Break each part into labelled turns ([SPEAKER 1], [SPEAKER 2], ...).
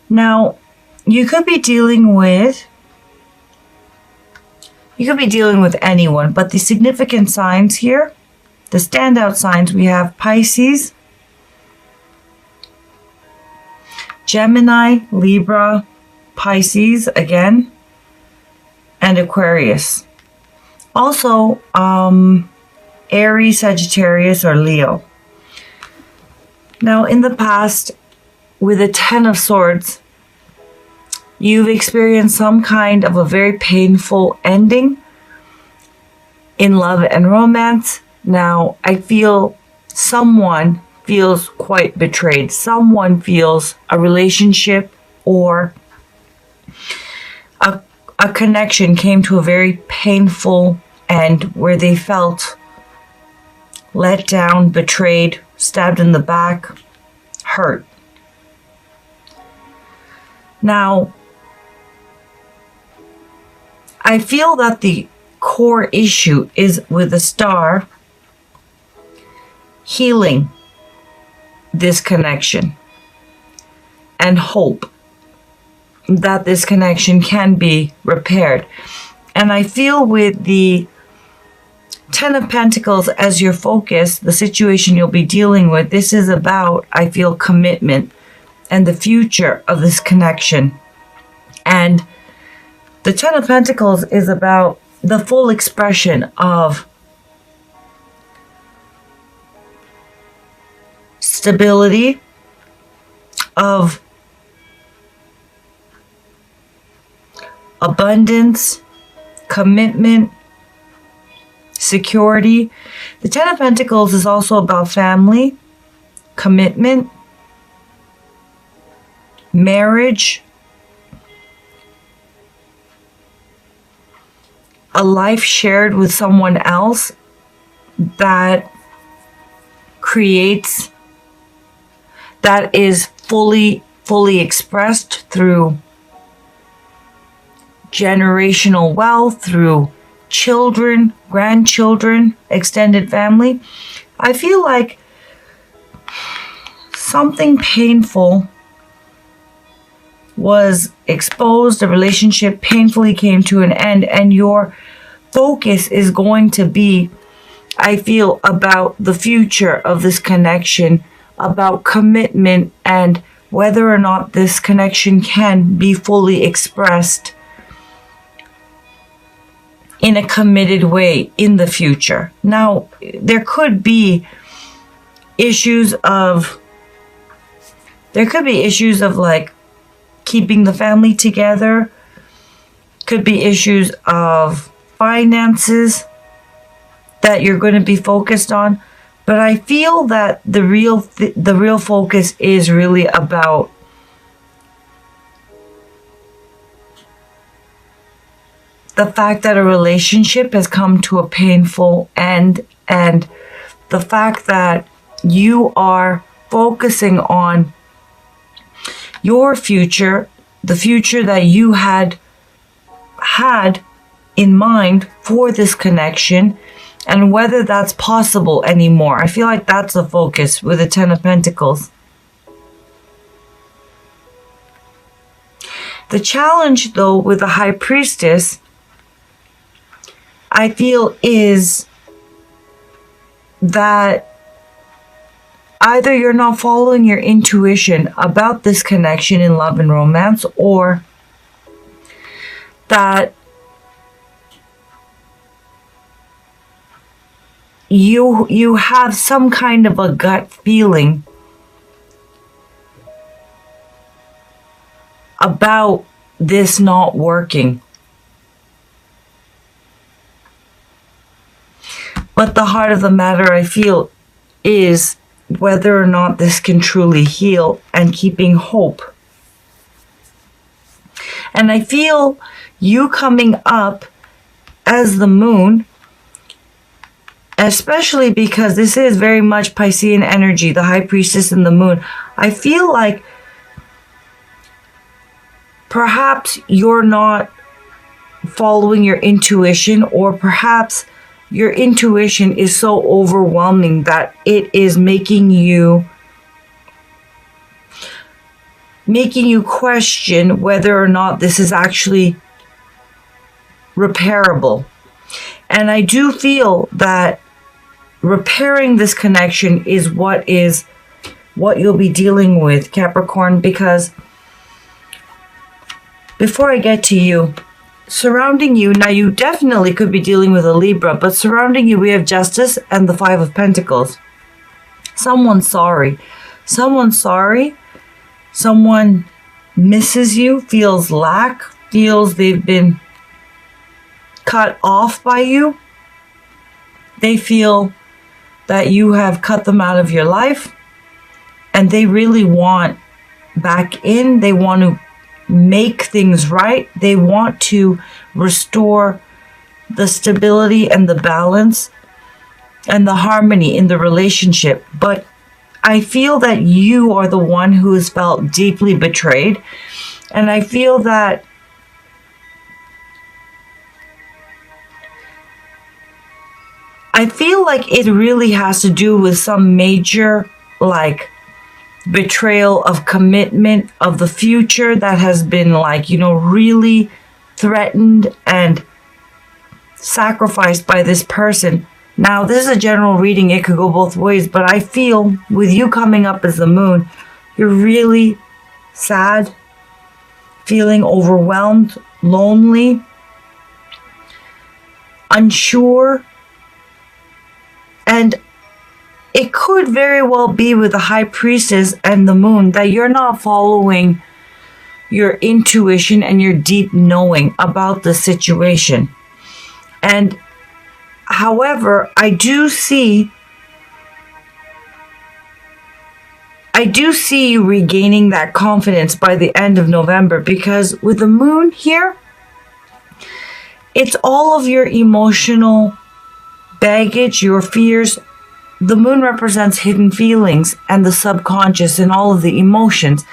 [SPEAKER 1] Now, you could be dealing with anyone, but the significant signs here, the standout signs, we have Pisces, Gemini, Libra, Pisces again, and Aquarius. Also, Aries, Sagittarius, or Leo. Now, in the past, with the Ten of Swords, you've experienced some kind of a very painful ending in love and romance. Now, I feel someone feels quite betrayed. Someone feels a relationship or a connection came to a very painful end where they felt let down, betrayed, stabbed in the back, hurt. Now, I feel that the core issue is with the star healing this connection and hope that this connection can be repaired. And I feel with the Ten of Pentacles as your focus, the situation you'll be dealing with, this is about, I feel, commitment and the future of this connection. And the Ten of Pentacles is about the full expression of stability, of abundance, commitment, security. The Ten of Pentacles is also about family, commitment, marriage, a life shared with someone else that creates, that is fully expressed through generational wealth, through children, grandchildren, extended family. I feel like something painful was exposed, a relationship painfully came to an end, and your focus is going to be, I feel, about the future of this connection, about commitment and whether or not this connection can be fully expressed in a committed way in the future. Now, there could be issues of like keeping the family together, could be issues of finances that you're going to be focused on. But I feel that the real focus is really about the fact that a relationship has come to a painful end, and the fact that you are focusing on your future, the future that you had in mind for this connection, and whether that's possible anymore. I feel like that's the focus with the Ten of Pentacles. The challenge, though, with the High Priestess, I feel, is that either you're not following your intuition about this connection in love and romance, or that you have some kind of a gut feeling about this not working. But the heart of the matter, I feel, is whether or not this can truly heal and keeping hope. And I feel you coming up as the moon, especially because this is very much Piscean energy, the High Priestess and the moon. I feel like perhaps you're not following your intuition, or perhaps your intuition is so overwhelming that it is making you making you question whether or not this is actually repairable. And I do feel that repairing this connection is what you'll be dealing with, Capricorn, because before I get to you, surrounding you, now you definitely could be dealing with a Libra, but surrounding you we have Justice and the Five of Pentacles. Someone's sorry. Someone's sorry. Someone misses you, feels lack, feels they've been cut off by you. They feel that you have cut them out of your life, and they really want back in. They want to make things right. They want to restore the stability and the balance and the harmony in the relationship. But I feel that you are the one who has felt deeply betrayed. And I feel that like it really has to do with some major, like, betrayal of commitment of the future that has been, like, really threatened and sacrificed by this person. Now, this is a general reading. It could go both ways, but I feel with you coming up as the moon, you're really sad, feeling overwhelmed, lonely, unsure, and it could very well be with the High Priestess and the Moon that you're not following your intuition and your deep knowing about the situation. And however, I do see you regaining that confidence by the end of November, because with the Moon here, it's all of your emotional baggage, your fears. The Moon represents hidden feelings and the subconscious and all of the emotions.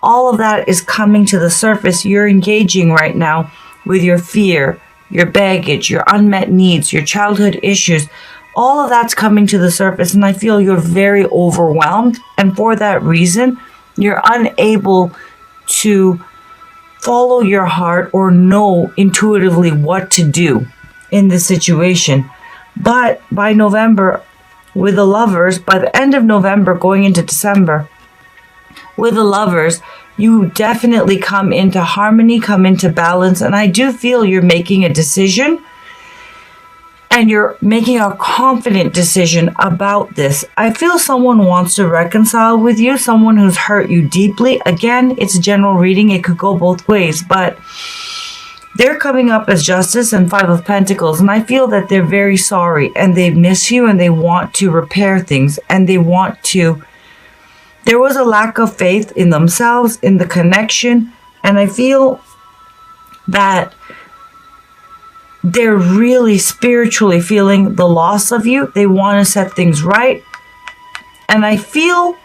[SPEAKER 1] All of that is coming to the surface. You're engaging right now with your fear, your baggage, your unmet needs, your childhood issues. All of that's coming to the surface, and I feel you're very overwhelmed. And for that reason, you're unable to follow your heart or know intuitively what to do in this situation. But by November, with the Lovers, by the end of November going into December, with the Lovers, you definitely come into harmony, come into balance. And I do feel you're making a decision, and you're making a confident decision about this. I feel someone wants to reconcile with you, someone who's hurt you deeply. Again, it's a general reading. It could go both ways, but they're coming up as Justice and Five of Pentacles, and I feel that they're very sorry, and they miss you, and they want to repair things, and they want to. There was a lack of faith in themselves, in the connection, and I feel that they're really spiritually feeling the loss of you. They want to set things right, and I feel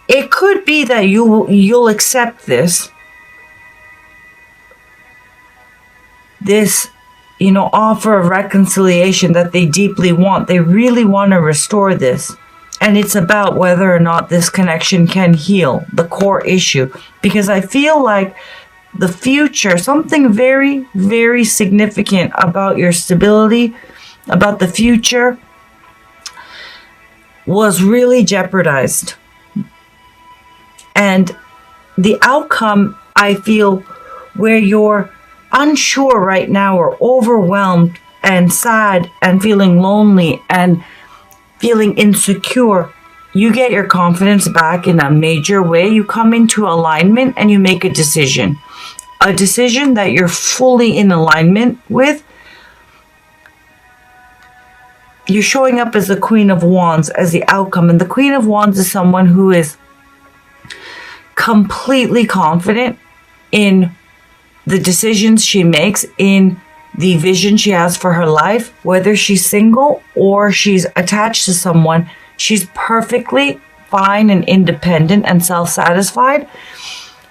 [SPEAKER 1] it could be that you'll accept this offer of reconciliation that they deeply want. They really want to restore this. And it's about whether or not this connection can heal the core issue. Because I feel like the future, something very, very significant about your stability, about the future, was really jeopardized. And the outcome, I feel, where you're unsure right now, or overwhelmed and sad and feeling lonely and feeling insecure, you get your confidence back in a major way. You come into alignment and you make a decision that you're fully in alignment with. You're showing up as the Queen of Wands as the outcome, and the Queen of Wands is someone who is completely confident in the decisions she makes, in the vision she has for her life. Whether she's single or she's attached to someone, she's perfectly fine and independent and self-satisfied.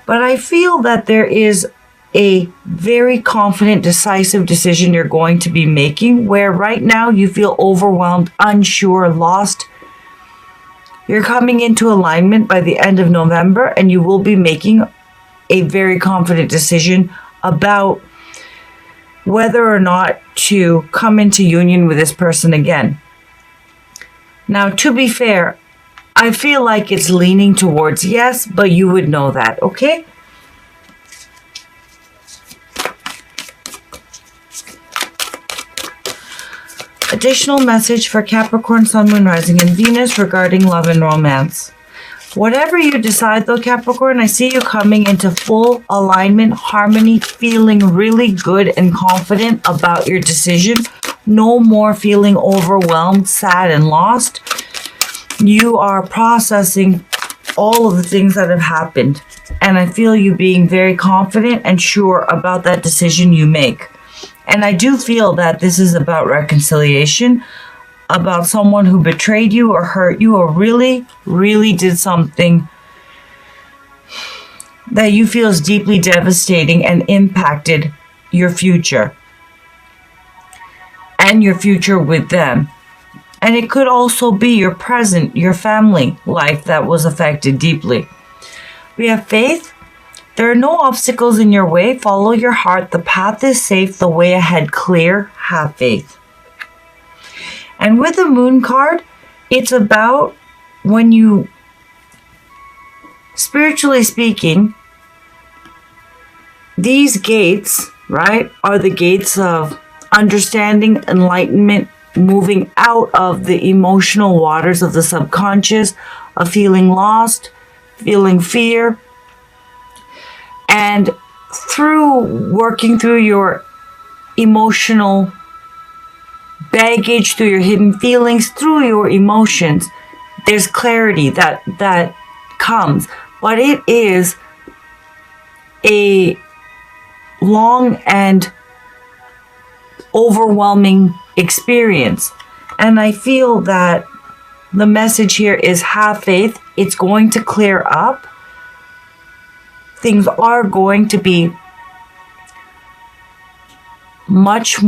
[SPEAKER 1] But I feel that there is a very confident, decisive decision you're going to be making, where right now you feel overwhelmed, unsure, lost, You're coming into alignment by the end of November, and you will be making a very confident decision about whether or not to come into union with this person again. Now, to be fair, I feel like it's leaning towards yes, but you would know that, okay? Additional message for Capricorn, Sun, Moon, Rising, and Venus regarding love and romance. Whatever you decide though, Capricorn, I see you coming into full alignment, harmony, feeling really good and confident about your decision. No more feeling overwhelmed, sad, and lost. You are processing all of the things that have happened. And I feel you being very confident and sure about that decision you make. And I do feel that this is about reconciliation, about someone who betrayed you or hurt you or really, really did something that you feel is deeply devastating and impacted your future and your future with them. And it could also be your present, your family life that was affected deeply. We have faith. There are no obstacles in your way. Follow your heart. The path is safe. The way ahead clear. Have faith. And with the moon card, it's about when you, spiritually speaking, these gates, right, are the gates of understanding, enlightenment, moving out of the emotional waters of the subconscious, of feeling lost, feeling fear, and through working through your emotional baggage, through your hidden feelings, through your emotions, there's clarity that comes. But it is a long and overwhelming experience. And I feel that the message here is have faith. It's going to clear up. Things are going to be much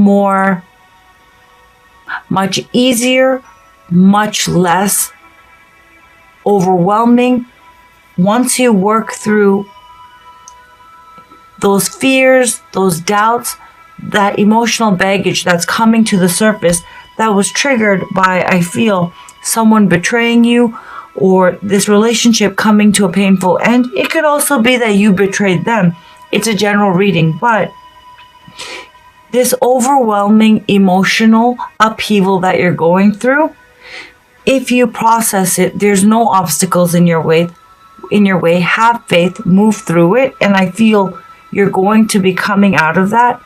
[SPEAKER 1] easier, much less overwhelming once you work through those fears, those doubts, that emotional baggage that's coming to the surface that was triggered by, I feel, someone betraying you or this relationship coming to a painful end. It could also be that you betrayed them. It's a general reading, but this overwhelming emotional upheaval that you're going through, if you process it, there's no obstacles in your way. Have faith, move through it, and I feel you're going to be coming out of that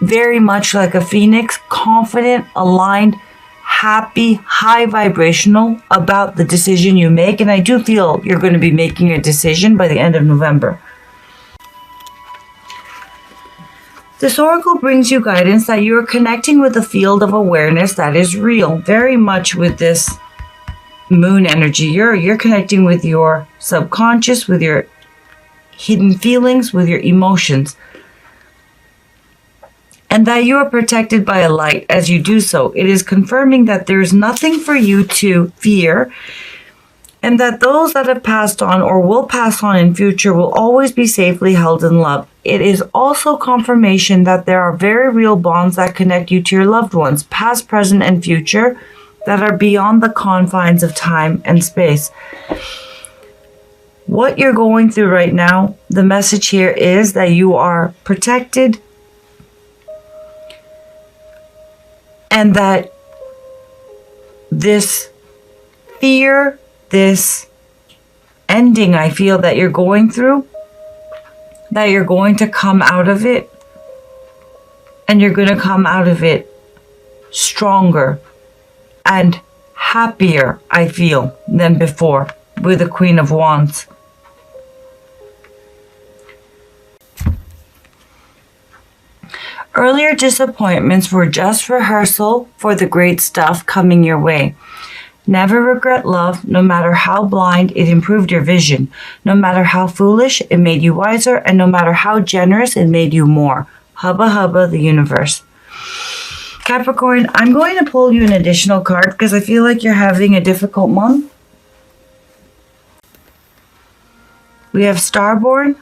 [SPEAKER 1] very much like a phoenix, confident, aligned, happy, high vibrational about the decision you make. And I do feel you're going to be making a decision by the end of November. This oracle brings you guidance that you are connecting with a field of awareness that is real. Very much with this moon energy, you're connecting with your subconscious, with your hidden feelings, with your emotions. And that you are protected by a light as you do so. It is confirming that there is nothing for you to fear, and that those that have passed on or will pass on in future will always be safely held in love. It is also confirmation that there are very real bonds that connect you to your loved ones, past, present, and future, that are beyond the confines of time and space. What you're going through right now, the message here is that you are protected, and that this fear, this ending I feel that you're going through, that you're going to come out of it, and you're going to come out of it stronger and happier, I feel, than before with the Queen of Wands. Earlier disappointments were just rehearsal for the great stuff coming your way. Never regret love. No matter how blind, it improved your vision. No matter how foolish, it made you wiser. And no matter how generous, it made you more. Hubba hubba, the universe. Capricorn, I'm going to pull you an additional card because I feel like you're having a difficult month. We have Starborn,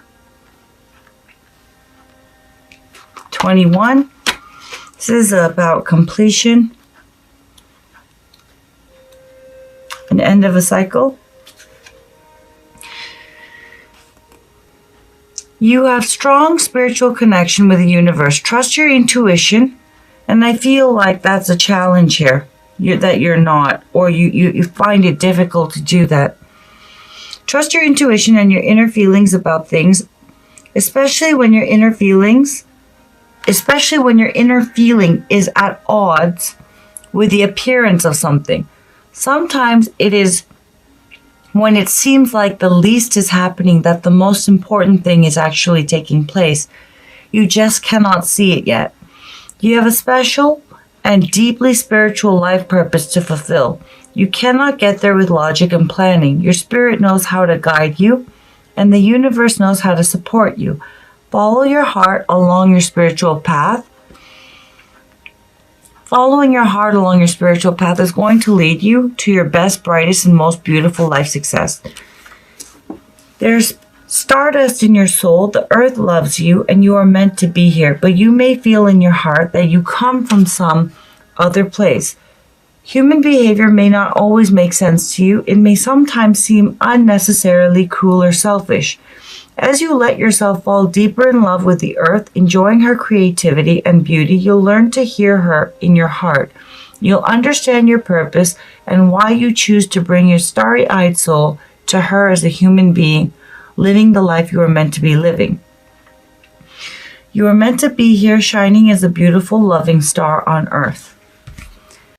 [SPEAKER 1] 21. This is about completion, an end of a cycle. You have strong spiritual connection with the universe. Trust your intuition, and I feel like that's a challenge here, that you're not, or you find it difficult to do that. Trust your intuition and your inner feelings about things, especially when your inner feeling is at odds with the appearance of something. Sometimes it is when it seems like the least is happening that the most important thing is actually taking place. You just cannot see it yet. You have a special and deeply spiritual life purpose to fulfill. You cannot get there with logic and planning. Your spirit knows how to guide you, and the universe knows how to support you. Follow your heart along your spiritual path. Following your heart along your spiritual path is going to lead you to your best, brightest, and most beautiful life success. There's stardust in your soul. The earth loves you, and you are meant to be here. But you may feel in your heart that you come from some other place. Human behavior may not always make sense to you. It may sometimes seem unnecessarily cruel or selfish. As you let yourself fall deeper in love with the earth, enjoying her creativity and beauty, you'll learn to hear her in your heart. You'll understand your purpose and why you choose to bring your starry-eyed soul to her as a human being, living the life you are meant to be living. You are meant to be here shining as a beautiful, loving star on earth.